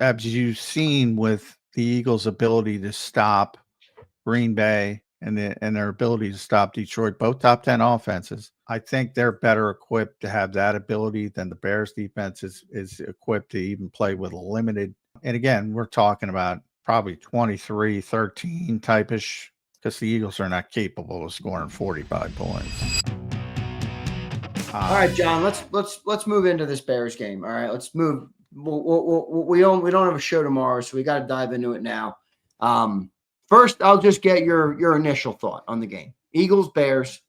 as you've seen with the Eagles' ability to stop Green Bay and their ability to stop Detroit, both top 10 offenses, I think they're better equipped to have that ability than the Bears defense is equipped to even play with a limited. And again, we're talking about probably 23-13 type-ish, because the Eagles are not capable of scoring 45 points. All right, John, let's move into this Bears game. All right, let's move. We don't have a show tomorrow, so we got to dive into it now. First, I'll just get your initial thought on the game. Eagles, Bears,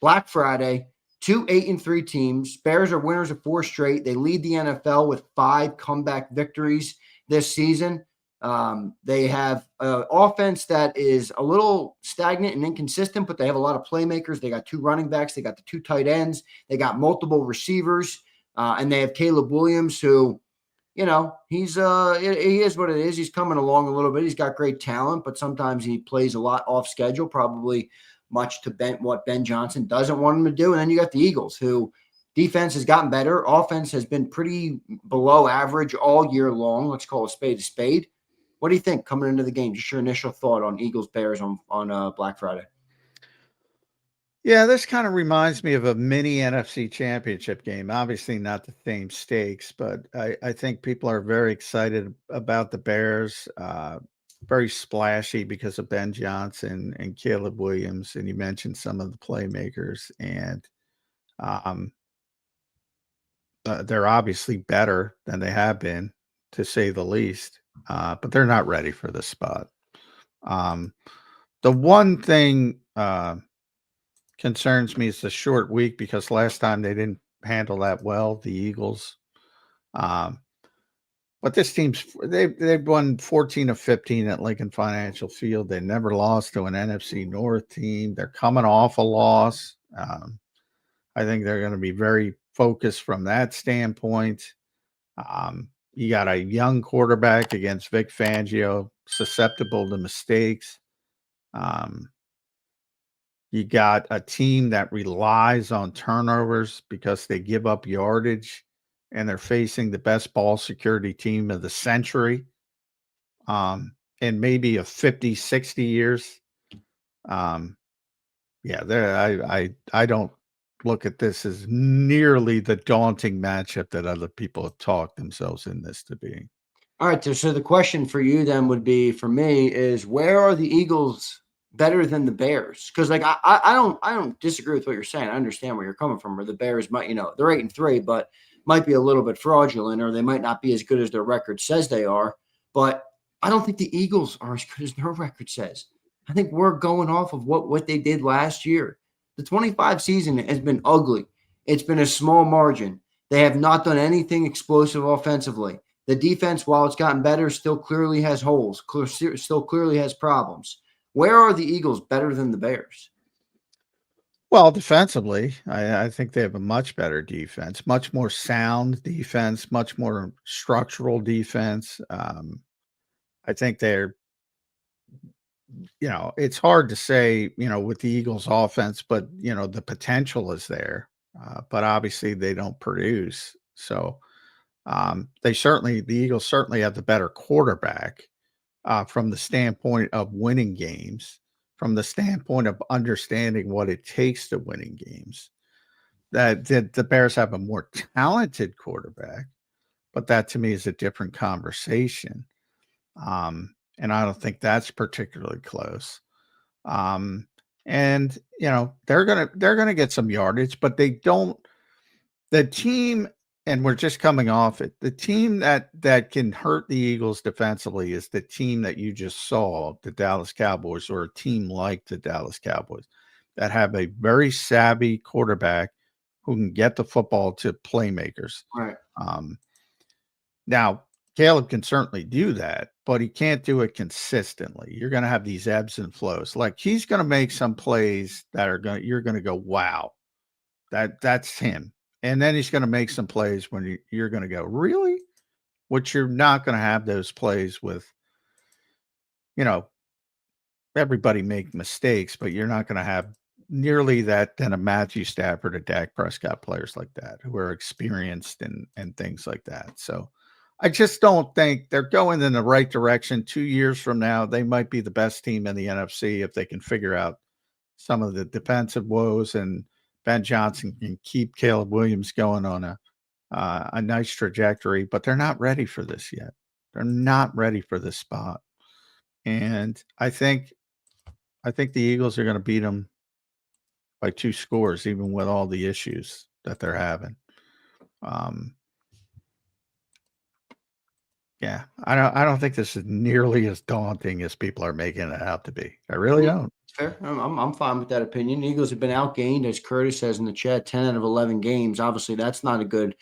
Black Friday, 2 8-3 teams. Bears are winners of 4 straight. They lead the NFL with 5 comeback victories this season. They have an offense that is a little stagnant and inconsistent, but they have a lot of playmakers. They got 2 running backs. They got the 2 tight ends. They got multiple receivers, and they have Caleb Williams, who, he is what it is. He's coming along a little bit. He's got great talent, but sometimes he plays a lot off schedule, probably much to what Ben Johnson doesn't want him to do. And then you got the Eagles, who defense has gotten better. Offense has been pretty below average all year long. Let's call a spade a spade. What do you think coming into the game? Just your initial thought on Eagles Bears on Black Friday. Yeah, this kind of reminds me of a mini NFC championship game. Obviously not the same stakes, but I think people are very excited about the Bears. Very splashy because of Ben Johnson and Caleb Williams. And you mentioned some of the playmakers, and they're obviously better than they have been, to say the least. But they're not ready for this spot. The one thing concerns me is the short week, because last time they didn't handle that well, the Eagles. But this team's they've won 14 of 15 at Lincoln Financial Field. They never lost to an NFC North team. They're coming off a loss. I think they're going to be very focused from that standpoint. You got a young quarterback against Vic Fangio, susceptible to mistakes. You got a team that relies on turnovers because they give up yardage, and they're facing the best ball security team of the century, and maybe of 50, 60 years. I don't look at this as nearly the daunting matchup that other people have talked themselves in this to be. All right, so the question for you then would be, for me, is where are the Eagles better than the Bears? Because I don't disagree with what you're saying. I understand where you're coming from. Or the Bears might, they're 8-3, but might be a little bit fraudulent, or they might not be as good as their record says they are. But I don't think the Eagles are as good as their record says. I think we're going off of what they did last year. The 25 season has been ugly. It's been a small margin. They have not done anything explosive offensively. The defense, while it's gotten better, still clearly has holes, still clearly has problems. Where are the Eagles better than the Bears? Well, defensively, I think they have a much better defense, much more sound defense, much more structural defense. I think they're, it's hard to say, with the Eagles offense, but, the potential is there. But obviously they don't produce. So the Eagles certainly have the better quarterback from the standpoint of winning games, from the standpoint of understanding what it takes to winning games. That the Bears have a more talented quarterback, but that to me is a different conversation. And I don't think that's particularly close. And they're gonna get some yardage, but they don't. The team, and we're just coming off it. The team that can hurt the Eagles defensively is the team that you just saw, the Dallas Cowboys, or a team like the Dallas Cowboys, that have a very savvy quarterback who can get the football to playmakers. Right. Now, Caleb can certainly do that, but he can't do it consistently. You're going to have these ebbs and flows. Like, he's going to make some plays that you're going to go, wow, that's him. And then he's going to make some plays when you're going to go, really? Which you're not going to have those plays with, everybody make mistakes, but you're not going to have nearly that than a Matthew Stafford or Dak Prescott, players like that who are experienced and things like that. So I just don't think they're going in the right direction. 2 years from now, they might be the best team in the NFC if they can figure out some of the defensive woes, and Ben Johnson can keep Caleb Williams going on a nice trajectory, but they're not ready for this yet. They're not ready for this spot. And I think the Eagles are going to beat them by 2 scores, even with all the issues that they're having. Yeah, I don't think this is nearly as daunting as people are making it out to be. I really don't. Fair. I'm fine with that opinion. The Eagles have been outgained, as Curtis says in the chat, 10 out of 11 games. Obviously, that's not a good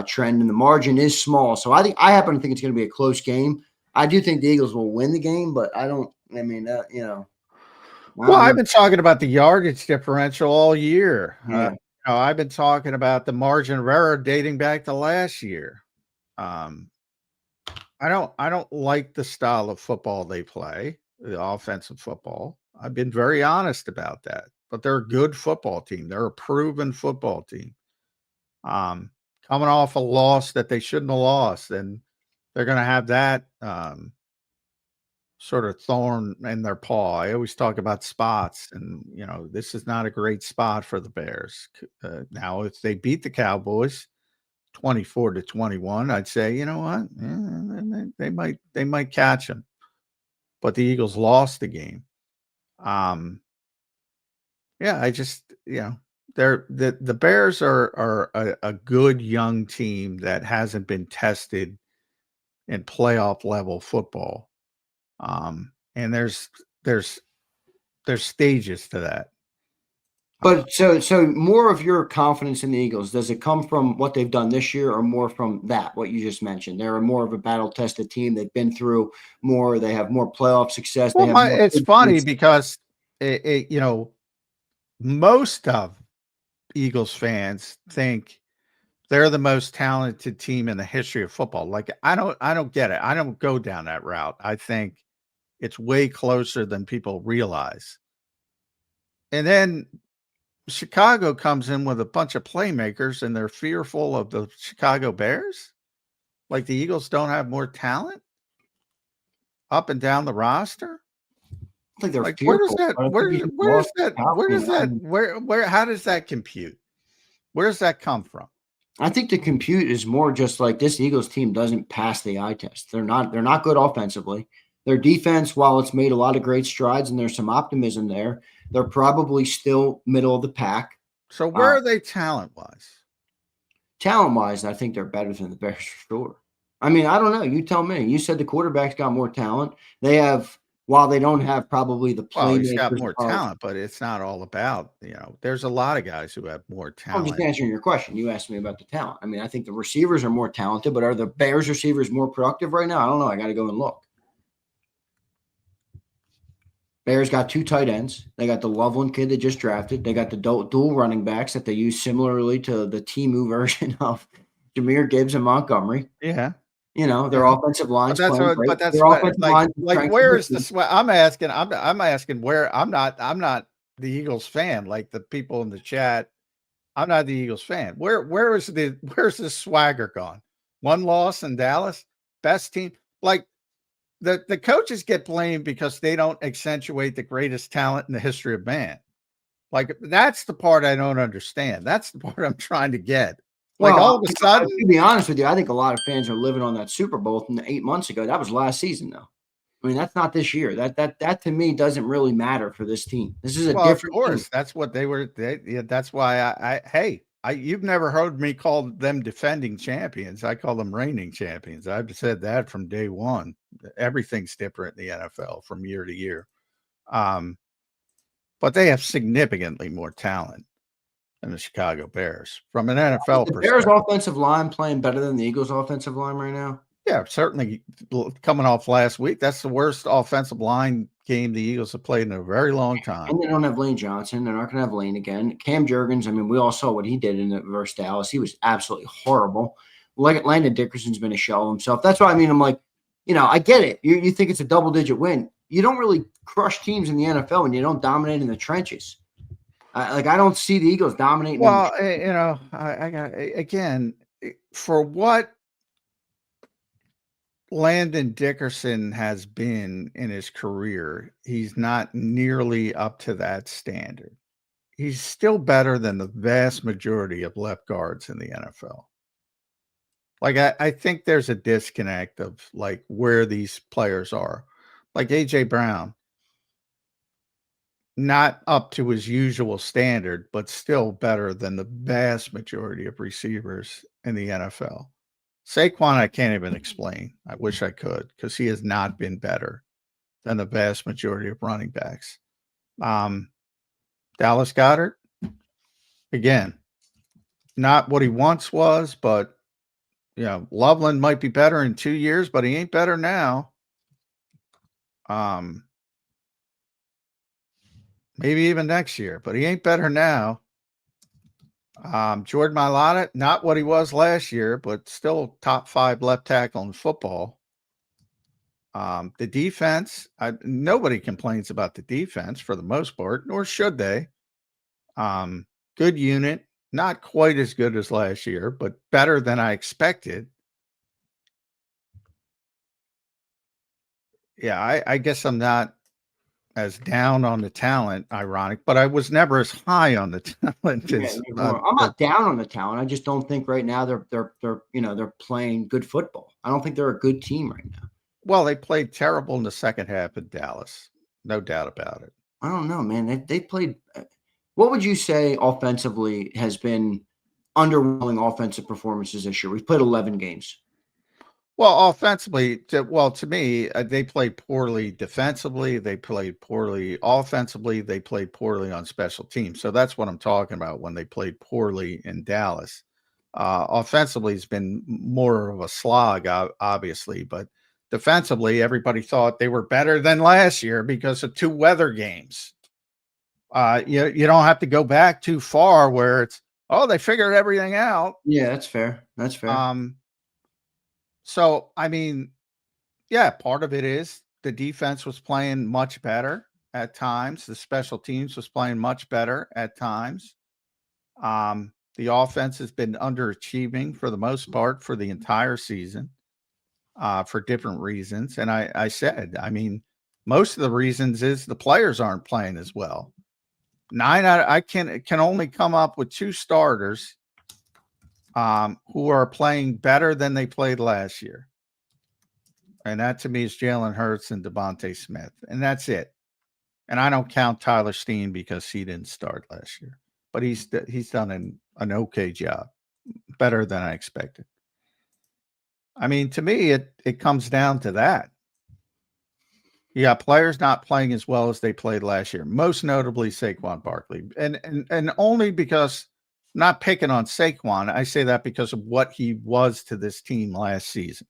trend, and the margin is small. So I happen to think it's going to be a close game. I do think the Eagles will win the game, but I don't. I mean, Well, I've been talking about the yardage differential all year. Yeah. I've been talking about the margin of error dating back to last year. I don't like the style of football they play, the offensive football. I've been very honest about that. But they're a good football team. They're a proven football team. Coming off a loss that they shouldn't have lost, and they're going to have that sort of thorn in their paw. I always talk about spots, and this is not a great spot for the Bears. Now, if they beat the Cowboys 24-21, I'd say, you know what, they might catch them. But the Eagles lost the game. I just they're the Bears are a good young team that hasn't been tested in playoff level football. And there's stages to that. But so more of your confidence in the Eagles, does it come from what they've done this year, or more from what you just mentioned? They're more of a battle-tested team. They've been through more. They have more playoff success. Well, it's funny because most of Eagles fans think they're the most talented team in the history of football. Like, I don't get it. I don't go down that route. I think it's way closer than people realize. And then Chicago comes in with a bunch of playmakers, and they're fearful of the Chicago Bears. Like, the Eagles don't have more talent up and down the roster. I think they're like, fearful. How does that compute? Where does that come from? I think the compute is more just like this Eagles team doesn't pass the eye test. They're not good offensively. Their defense, while it's made a lot of great strides and there's some optimism there, they're probably still middle of the pack. So where are they talent-wise? Talent-wise, I think they're better than the Bears for sure. I mean, I don't know. You tell me. You said the quarterback's got more talent. They have, while they don't have probably the playmakers. Well, he's got more talent, but it's not all about, there's a lot of guys who have more talent. I'm just answering your question. You asked me about the talent. I mean, I think the receivers are more talented, but are the Bears receivers more productive right now? I don't know. I got to go and look. Bears got 2 tight ends. They got the Loveland kid they just drafted. They got the dual running backs that they use similarly to the Temu version of Jahmyr Gibbs and Montgomery. Yeah. Their offensive lines. But that's where is the sweat? I'm asking where. I'm not the Eagles fan like the people in the chat. I'm not the Eagles fan. Where's the swagger gone? 1 loss in Dallas, best team. Like, the coaches get blamed because they don't accentuate the greatest talent in the history of man. Like, that's the part I don't understand. That's the part I'm trying to get. Like, all of a sudden, to be honest with you, I think a lot of fans are living on that Super Bowl from 8 months ago. That was last season, though. I mean, that's not this year. That to me doesn't really matter for this team. This is a different. Of course, team. That's what they were. That's why you've never heard me call them defending champions. I call them reigning champions. I've said that from day one. Everything's different in the NFL from year to year. But they have significantly more talent than the Chicago Bears from an NFL perspective. The Bears offensive line playing better than the Eagles offensive line right now? Yeah, certainly coming off last week. That's the worst offensive line game the Eagles have played in a very long time. And they don't have Lane Johnson. They're not going to have Lane again. Cam Jurgens, I mean, we all saw what he did in the versus Dallas. He was absolutely horrible. Like, Landon Dickerson's been a shell of himself. That's why, I mean, I'm like, I get it. You think it's a double-digit win. You don't really crush teams in the NFL when you don't dominate in the trenches. I don't see the Eagles dominating. Well, I got, again, for what Landon Dickerson has been in his career, he's not nearly up to that standard. He's still better than the vast majority of left guards in the NFL. Like, I think there's a disconnect of, like, where these players are. Like A.J. Brown, not up to his usual standard, but still better than the vast majority of receivers in the NFL. Saquon, I can't even explain. I wish I could, because he has not been better than the vast majority of running backs. Dallas Goedert, again, not what he once was, but Loveland might be better in 2 years, but he ain't better now. Maybe even next year, but he ain't better now. Jordan Mailata, not what he was last year, but still top 5 left tackle in football. The defense, nobody complains about the defense for the most part, nor should they. Good unit, not quite as good as last year, but better than I expected. Yeah, I guess I'm not as down on the talent, ironic, but I was never as high on the talent as I'm not down on the talent. I just don't think right now they're playing good football. I don't think they're a good team right now. Well, they played terrible in the second half of Dallas. No doubt about it. I don't know, man. They played. What would you say offensively has been underwhelming offensive performances this year? We've played 11 games. Well, offensively, to me, they played poorly defensively. They played poorly offensively. They played poorly on special teams. So that's what I'm talking about when they played poorly in Dallas. Offensively, it's been more of a slog, obviously, but defensively, everybody thought they were better than last year because of 2 weather games. You don't have to go back too far where it's, they figured everything out. Yeah, that's fair. That's fair. So, I mean, yeah, part of it is the defense was playing much better at times. The special teams was playing much better at times. The offense has been underachieving for the most part for the entire season, for different reasons. And I said, I mean, most of the reasons is the players aren't playing as well. I can only come up with 2 starters who are playing better than they played last year. And that to me is Jalen Hurts and Devontae Smith. And that's it. And I don't count Tyler Steen because he didn't start last year. But he's done an okay job. Better than I expected. I mean, to me, it comes down to that. You got players not playing as well as they played last year, most notably Saquon Barkley. And only because, not picking on Saquon, I say that because of what he was to this team last season.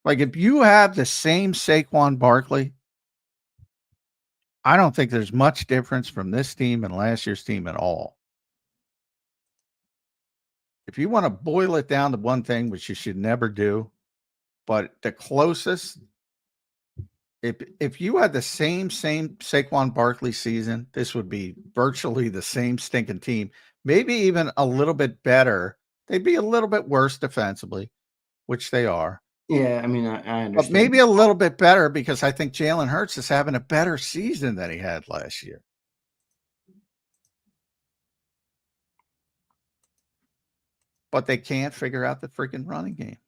Like, if you have the same Saquon Barkley, I don't think there's much difference from this team and last year's team at all. If you want to boil it down to one thing, which you should never do, but the closest, if you had the same Saquon Barkley season, this would be virtually the same stinking team, maybe even a little bit better. They'd be a little bit worse defensively, which they are. Yeah, I mean, I understand. But maybe a little bit better because I think Jalen Hurts is having a better season than he had last year. But they can't figure out the freaking running game.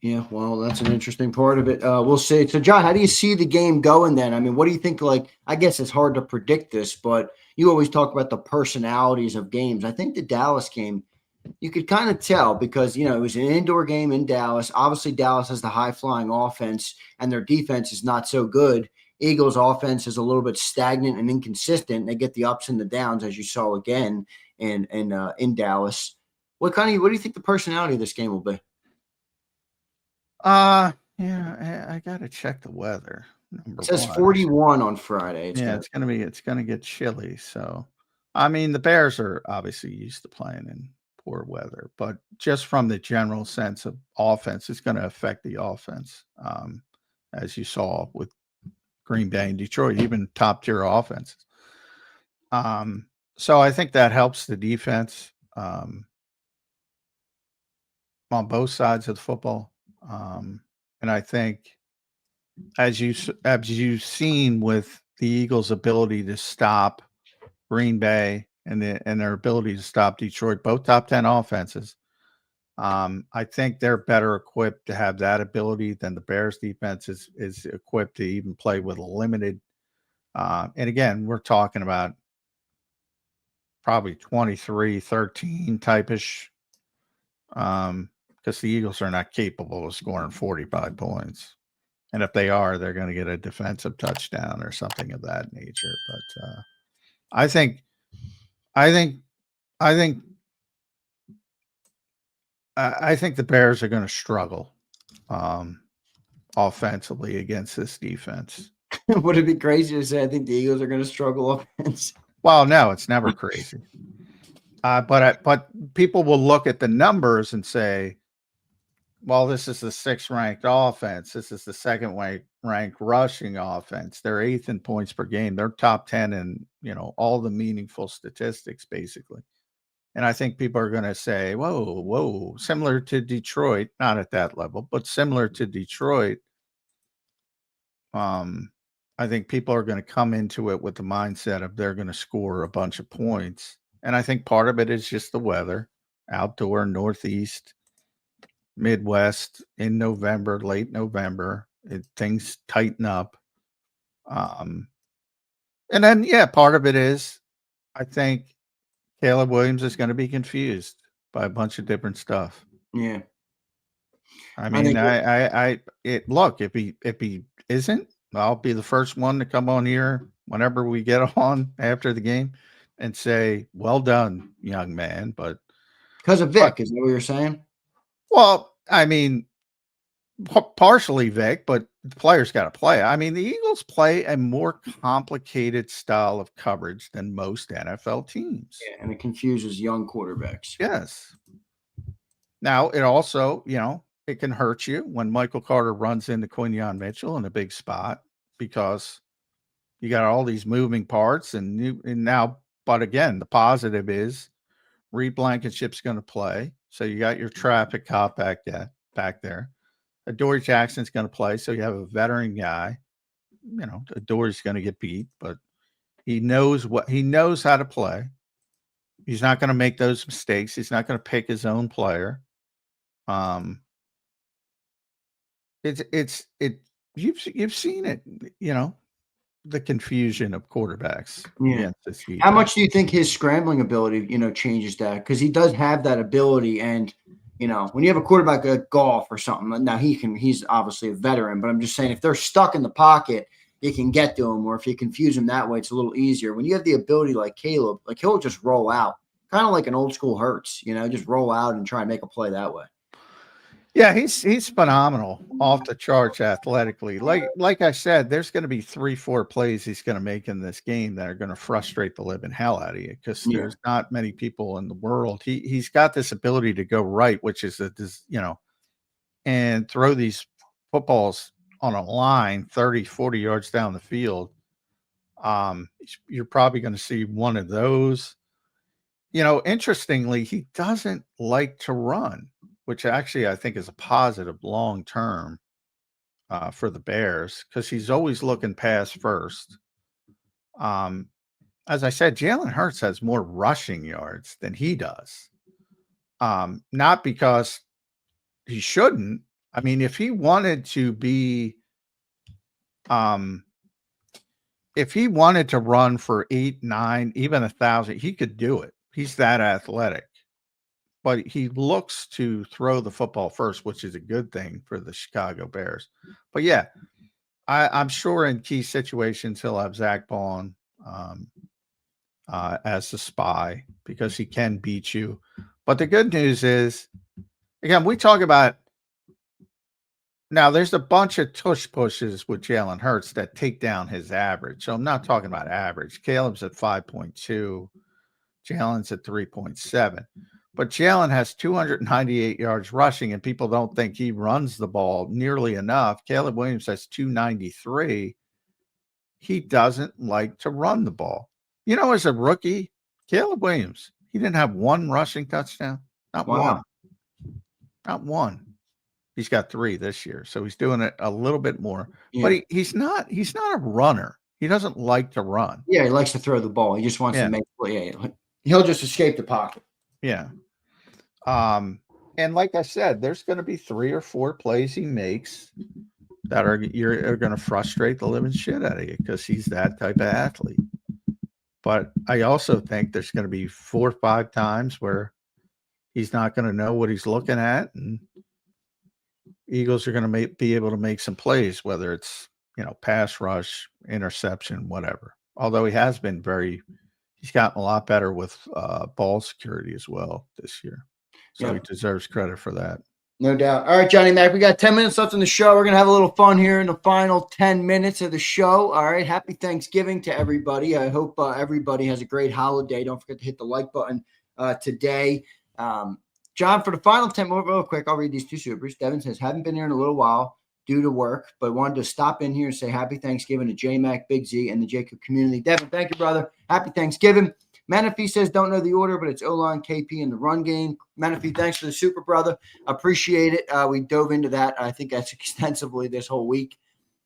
Yeah, well, that's an interesting part of it. We'll see. So, John, how do you see the game going then? I mean, what do you think? Like, I guess it's hard to predict this, but you always talk about the personalities of games. I think the Dallas game, you could kind of tell because, it was an indoor game in Dallas. Obviously, Dallas has the high-flying offense, and their defense is not so good. Eagles' offense is a little bit stagnant and inconsistent. They get the ups and the downs, as you saw again in Dallas. What do you think the personality of this game will be? Yeah, I gotta check the weather. It says 41 on Friday. It's gonna get chilly. So, I mean, the Bears are obviously used to playing in poor weather, but just from the general sense of offense, it's going to affect the offense, as you saw with Green Bay and Detroit, even top tier offenses. So I think that helps the defense. on both sides of the football. And I think as you've seen with the Eagles' ability to stop Green Bay and their ability to stop Detroit, both top 10 offenses, I think they're better equipped to have that ability than the Bears defense is equipped to even play with a limited. And again, we're talking about probably 23-13 type-ish, because the Eagles are not capable of scoring 45 points. And if they are, they're going to get a defensive touchdown or something of that nature. But I think the Bears are going to struggle offensively against this defense. Would it be crazy to say I think the Eagles are going to struggle offense? Well, no, it's never crazy. But people will look at the numbers and say, well, this is the 6th ranked offense. This is the 2nd ranked rushing offense. They're 8th in points per game. They're top 10 in, all the meaningful statistics, basically. And I think people are going to say, whoa, similar to Detroit, not at that level, but similar to Detroit. I think people are going to come into it with the mindset of they're going to score a bunch of points. And I think part of it is just the weather, outdoor, Northeast, Midwest in November, late November, things tighten up. And then, part of it is, I think Caleb Williams is going to be confused by a bunch of different stuff. Yeah. I mean, look, if he isn't, I'll be the first one to come on here whenever we get on after the game and say, well done, young man. But because of Vic, is that what you're saying? Well, I mean, partially Vic, but the players got to play. I mean, the Eagles play a more complicated style of coverage than most NFL teams. Yeah, and it confuses young quarterbacks. Yes. Now, it also, it can hurt you when Michael Carter runs into Quinyon Mitchell in a big spot because you got all these moving parts but again, the positive is Reed Blankenship's going to play. So you got your traffic cop back there. Adoree Jackson's going to play. So you have a veteran guy. Adoree's going to get beat, but he knows how to play. He's not going to make those mistakes. He's not going to pick his own player. You've seen it, the confusion of quarterbacks. Yeah. How much do you think his scrambling ability, changes that? Because he does have that ability, and when you have a quarterback at golf or something, now he's obviously a veteran, but I'm just saying if they're stuck in the pocket, you can get to him, or if you confuse him that way, it's a little easier. When you have the ability like Caleb, like he'll just roll out, kind of like an old school Hurts, just roll out and try and make a play that way. Yeah, he's phenomenal, off the charts athletically. Like I said, there's going to be 3-4 plays he's going to make in this game that are going to frustrate the living hell out of you because there's not many people in the world. He's got this ability to go right, which is and throw these footballs on a line 30, 40 yards down the field. You're probably going to see one of those. Interestingly, he doesn't like to run, which actually I think is a positive long term for the Bears because he's always looking pass first. As I said, Jalen Hurts has more rushing yards than he does. Not because he shouldn't. I mean, if he wanted to be, if he wanted to run for 8, 9, even 1,000, he could do it. He's that athletic. But he looks to throw the football first, which is a good thing for the Chicago Bears. But yeah, I'm sure in key situations he'll have Zach Bond as the spy because he can beat you. But the good news is, again, we talk about now there's a bunch of tush pushes with Jalen Hurts that take down his average. So I'm not talking about average. Caleb's at 5.2. Jalen's at 3.7. But Jalen has 298 yards rushing, and people don't think he runs the ball nearly enough. Caleb Williams has 293. He doesn't like to run the ball. As a rookie, Caleb Williams, he didn't have one rushing touchdown. Not one. Not one. He's got 3 this year, so he's doing it a little bit more. Yeah. But he's not a runner. He doesn't like to run. Yeah, he likes to throw the ball. He just wants to make play. Yeah, he'll just escape the pocket. Yeah. And like I said, there's going to be 3 or 4 plays he makes that are going to frustrate the living shit out of you because he's that type of athlete. But I also think there's going to be 4 or 5 times where he's not going to know what he's looking at, and Eagles are going to be able to make some plays, whether it's, pass rush, interception, whatever. Although he has been he's gotten a lot better with ball security as well this year. So he deserves credit for that. No doubt. All right, Johnny Mac, we got 10 minutes left in the show. We're going to have a little fun here in the final 10 minutes of the show. All right. Happy Thanksgiving to everybody. I hope everybody has a great holiday. Don't forget to hit the like button today. John, for the final 10 minutes, real quick, I'll read these 2 supers. Devin says, haven't been here in a little while due to work, but wanted to stop in here and say happy Thanksgiving to J-Mac, Big Z, and the JAKIB community. Devin, thank you, brother. Happy Thanksgiving. Manafee says, don't know the order, but it's O-line, KP, in the run game. Manafee, thanks for the super, brother. Appreciate it. We dove into that, I think that's extensively this whole week.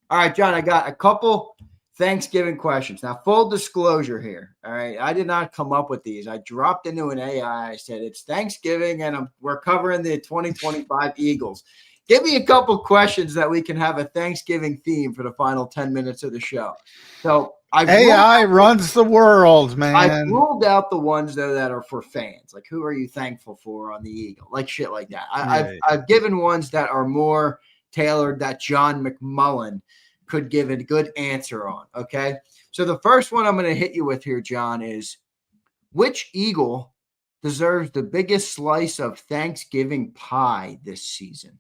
All right, John, I got a couple Thanksgiving questions. Now, full disclosure here, all right? I did not come up with these. I dropped into an AI. I said, it's Thanksgiving, and we're covering the 2025 Eagles. Give me a couple questions that we can have a Thanksgiving theme for the final 10 minutes of the show. So AI runs the world, man. I ruled out the ones, though, that are for fans. Like, who are you thankful for on the Eagle? Like shit like that. I've given ones that are more tailored that John McMullen could give a good answer on, okay? So the first one I'm going to hit you with here, John, is which Eagle deserves the biggest slice of Thanksgiving pie this season?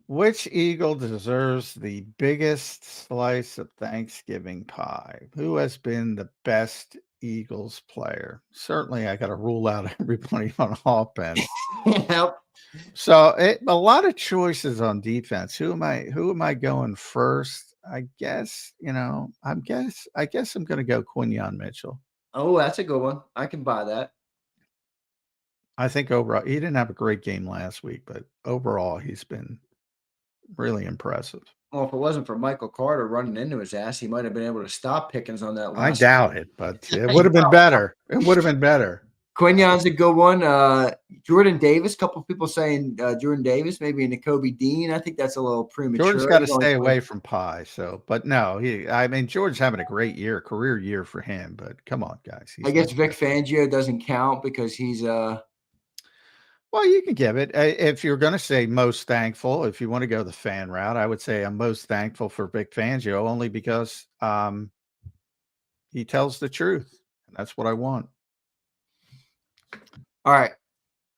Which Eagle deserves the biggest slice of Thanksgiving pie? Who has been the best Eagles player? Certainly, I got to rule out everybody on offense. Yep. So a lot of choices on defense. Who am I going first? I guess I guess I'm going to go Quinyon Mitchell. Oh, that's a good one. I can buy that. I think overall he didn't have a great game last week, but overall he's been really impressive. Well, if it wasn't for Michael Carter running into his ass, he might have been able to stop Pickens on that last. I doubt it, but it would have been better. It would have been better. Quinyon's a good one. Jordan Davis, a couple of people saying Jordan Davis, maybe Nakobe Dean. I think that's a little premature. Jordan's got to stay away from pie. So, but no, George's having a great year, career year for him. But come on, guys. I guess Vic Fangio doesn't count because he's Well, you can give it. If you're going to say most thankful, if you want to go the fan route, I would say I'm most thankful for Vic Fangio only because he tells the truth. And that's what I want. All right.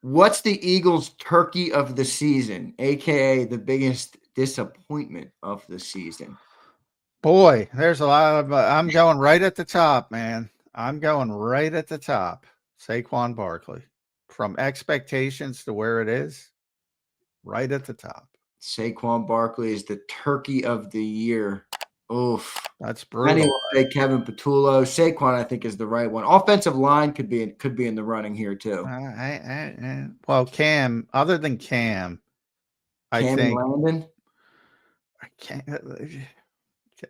What's the Eagles' turkey of the season, a.k.a. the biggest disappointment of the season? Boy, there's a lot of I'm going right at the top, man. I'm going right at the top. Saquon Barkley. From expectations to where it is, right at the top. Saquon Barkley is the turkey of the year. Oof. That's brutal. Many will say Kevin Patullo. Saquon, I think, is the right one. Offensive line could be in the running here, too. Well, Cam, other than Cam, I think Landon?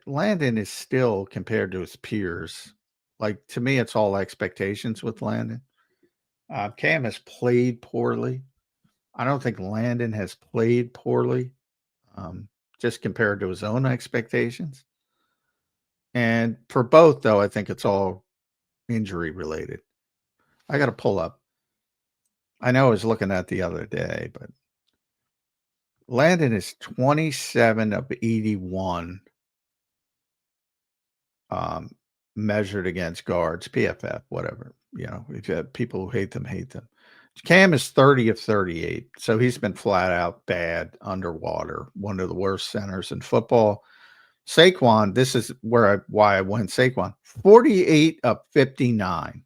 Landon is still, compared to his peers, like, to me, it's all expectations with Landon. Cam has played poorly. I don't think Landon has played poorly, just compared to his own expectations. And for both, though, I think it's all injury related. I got to pull up. I know I was looking at the other day, but Landon is 27 of 81 measured against guards, PFF, whatever. If you have people who hate them. Cam is 30 of 38. So he's been flat out bad, underwater, one of the worst centers in football. Saquon, this is why I went Saquon. 48 of 59.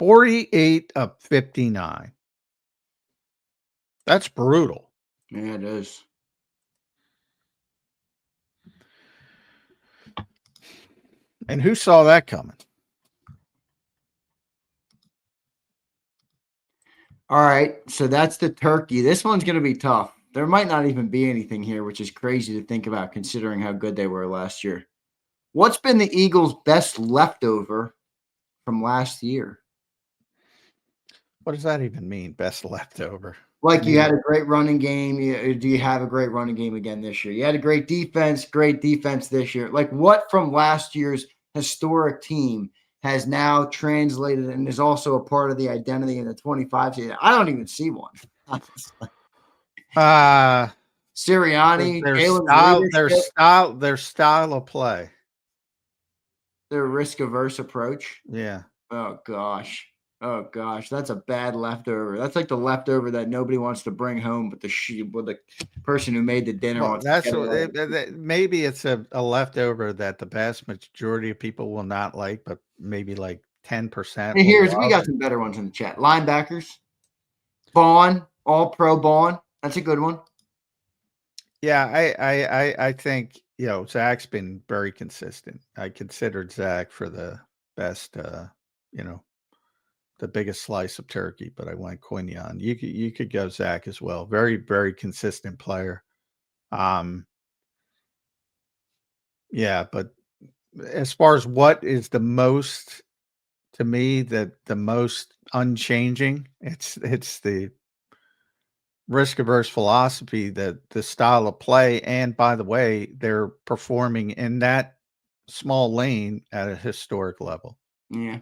48 of 59. That's brutal. Yeah, it is. And who saw that coming? All right, so that's the turkey. This one's going to be tough. There might not even be anything here, which is crazy to think about considering how good they were last year. What's been the Eagles' best leftover from last year? What does that even mean? Best leftover? Like you had a great running game. Do you have a great running game again this year? You had a great defense this year. Like what from last year's historic team has now translated and is also a part of the identity in the 25 season? I don't even see one. Sirianni, their style of play, their risk averse approach. Yeah. Oh gosh, that's a bad leftover. That's like the leftover that nobody wants to bring home, but the person who made the dinner wants. That's maybe it's a leftover that the vast majority of people will not like, but maybe like 10%. We got some better ones in the chat. Linebackers, Vaughn, all pro Vaughn. That's a good one. Yeah, I think Zach's been very consistent. I considered Zach for the best, the biggest slice of turkey, but I went Quignon. You could go Zach as well. Very, very consistent player. Yeah, but as far as what is the most, to me, the most unchanging, it's the risk averse philosophy, the style of play, and by the way, they're performing in that small lane at a historic level. Yeah.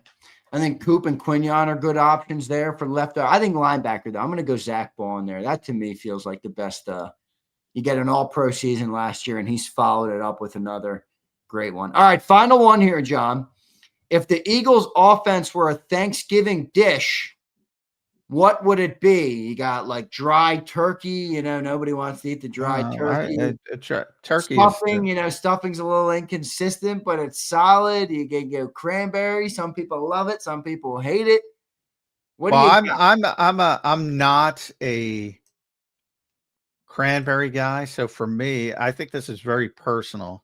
I think Coop and Quignon are good options there for left. I think linebacker, though, I'm going to go Zach Ball there. That to me feels like the best. You get an all-pro season last year, and he's followed it up with another great one. All right, final one here, John. If the Eagles' offense were a Thanksgiving dish, what would it be? You got like dry turkey. Nobody wants to eat the dry turkey. Turkey stuffing. Stuffing's a little inconsistent, but it's solid. You can go cranberry. Some people love it. Some people hate it. I'm not a cranberry guy, so for me, I think this is very personal.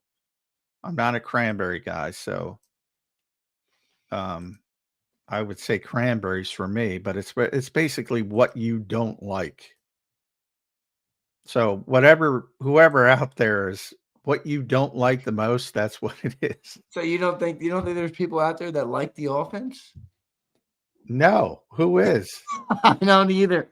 I'm not a cranberry guy, so I would say cranberries for me, but it's basically what you don't like. So whoever out there is what you don't like the most, that's what it is. So you don't think there's people out there that like the offense? No, who is? I don't either.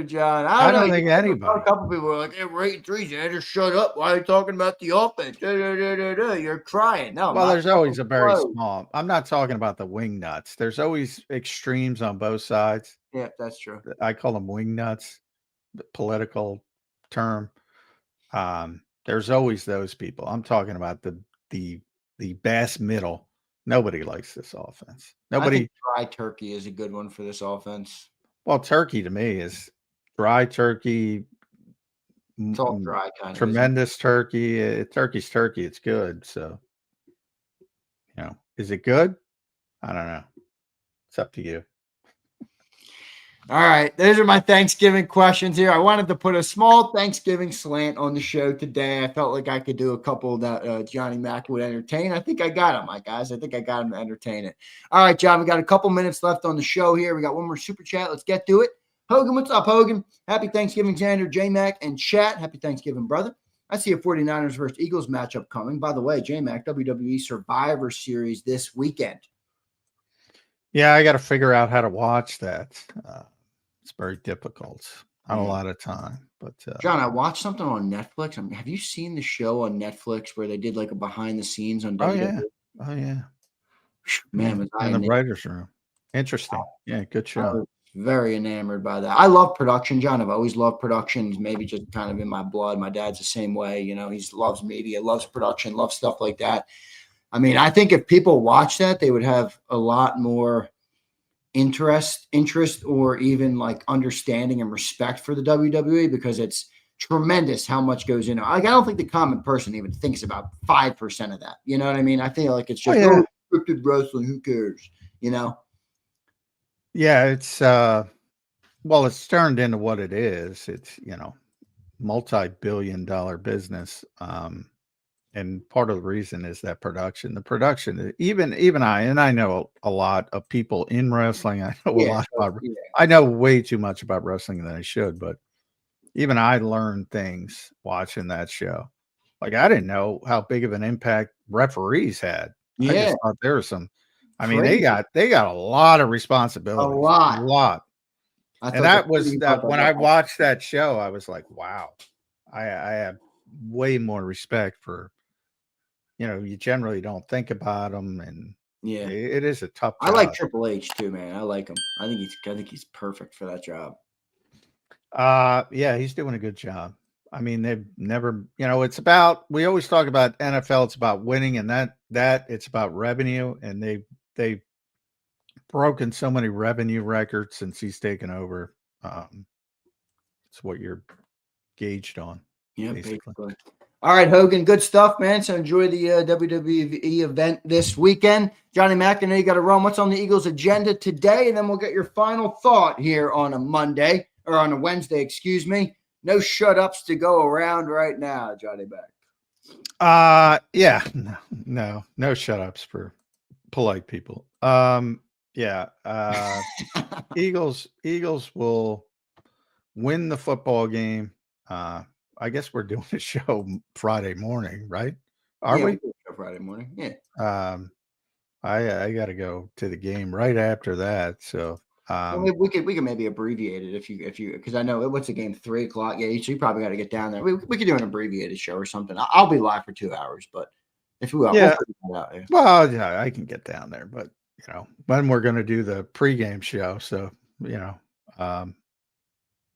John. I don't think anybody. A couple people were like, "Hey, we're 8-3, just shut up. Why are you talking about the offense? You're crying." No, well, there's always a very small. I'm not talking about the wing nuts. There's always extremes on both sides. Yeah, that's true. I call them wing nuts, the political term. There's always those people. I'm talking about the bass middle. Nobody likes this offense. Nobody. I think dry turkey is a good one for this offense. Well, turkey to me is dry turkey. It's all dry kind of. Tremendous turkey. Turkey's turkey. It's good. So, is it good? I don't know. It's up to you. All right. Those are my Thanksgiving questions here. I wanted to put a small Thanksgiving slant on the show today. I felt like I could do a couple that Johnny Mack would entertain. I think I got him, my guys. I think I got him to entertain it. All right, John, we got a couple minutes left on the show here. We got one more super chat. Let's get to it. Hogan, what's up, Hogan? Happy Thanksgiving, Zander, J-Mac, and chat. Happy Thanksgiving, brother. I see a 49ers versus Eagles matchup coming. By the way, J-Mac, WWE Survivor Series this weekend. Yeah, I got to figure out how to watch that. It's very difficult. Not a lot of time, but John, I watched something on Netflix. Have you seen the show on Netflix where they did like a behind the scenes on WWE? Oh yeah. Man, was I in the writer's room. Interesting. Yeah, good show. I was very enamored by that. I love production, John. I've always loved productions, maybe just kind of in my blood. My dad's the same way. He loves media, loves production, loves stuff like that. I mean, I think if people watch that, they would have a lot more interest or even like understanding and respect for the WWE because it's tremendous how much goes into it. Like, I don't think the common person even thinks about 5% of that. You know what I mean? I feel like it's just scripted wrestling. Who cares? Yeah, it's it's turned into what it is. It's multi-billion-dollar business. and part of the reason is that production. The production, even I know a lot of people in wrestling. I know a lot about. Yeah. I know way too much about wrestling than I should, but even I learned things watching that show. Like I didn't know how big of an impact referees had. I Yeah. just thought there was some. I mean, Crazy. they got a lot of A responsibilities. lot. A lot. And that was that when I watched that show, I was like, wow, I have way more respect for, you generally don't think about them, and Yeah, it is a tough job. I like Triple H too, man. I like him. I think he's perfect for that job. Yeah, he's doing a good job. I mean, they've never, it's about, we always talk about NFL, it's about winning, and that it's about revenue, and they've broken so many revenue records since he's taken over. It's what you're gauged on. Yeah, basically. All right, Hogan, good stuff, man. So enjoy the WWE event this weekend. Johnny Mac, I know you got to run. What's on the Eagles' agenda today? And then we'll get your final thought here on a Monday, or on a Wednesday, excuse me. No shut-ups to go around right now, Johnny Mac. Yeah, no shut-ups for polite people. Yeah, Eagles will win the football game. I guess we're doing a show Friday morning, right? Are we? Friday morning. Yeah. I got to go to the game right after that. So we could maybe abbreviate it if you because I know what's the game 3:00. Yeah, so you probably got to get down there. We could do an abbreviated show or something. I'll be live for 2 hours, but if we yeah, we'll well, yeah, I can get down there, but when we're going to do the pregame show, so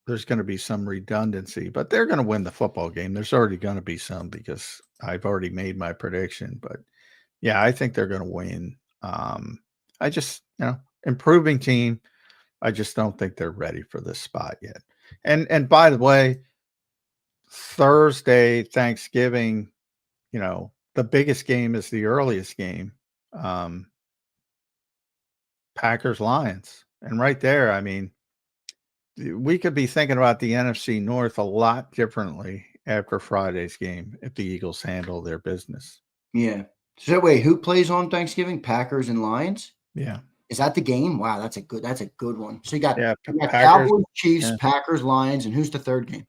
there's going to be some redundancy, but they're going to win the football game. There's already going to be some because I've already made my prediction, but yeah, I think they're going to win. I just, improving team. I just don't think they're ready for this spot yet. And by the way, Thursday, Thanksgiving, the biggest game is the earliest game. Packers Lions. And right there, I mean, we could be thinking about the NFC North a lot differently after Friday's game if the Eagles handle their business. Yeah. So wait, who plays on Thanksgiving? Packers and Lions? Yeah. Is that the game? Wow, that's a good one. So you got Packers, Cowboys, Chiefs, Packers, Lions, and who's the third game?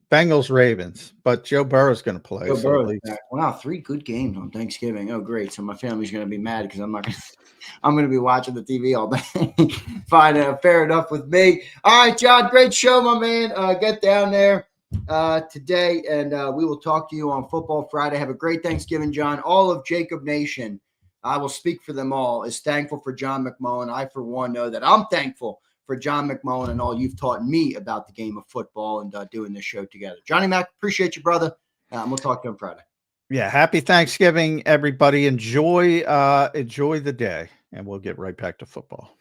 Bengals, Ravens, but Joe Burrow's going to play. Joe Burrow. Wow, 3 good games on Thanksgiving. Oh, great. So my family's going to be mad because I'm going to be watching the TV all day. Fine, fair enough with me. All right, John, great show, my man. Get down there today, and we will talk to you on Football Friday. Have a great Thanksgiving, John. All of JAKIB Nation, I will speak for them all, is thankful for John McMullen. I, for one, know that I'm thankful for John McMullen and all you've taught me about the game of football and doing this show together. Johnny Mac, appreciate you, brother. We'll talk to him Friday. Yeah, happy Thanksgiving, everybody. Enjoy the day, and we'll get right back to football.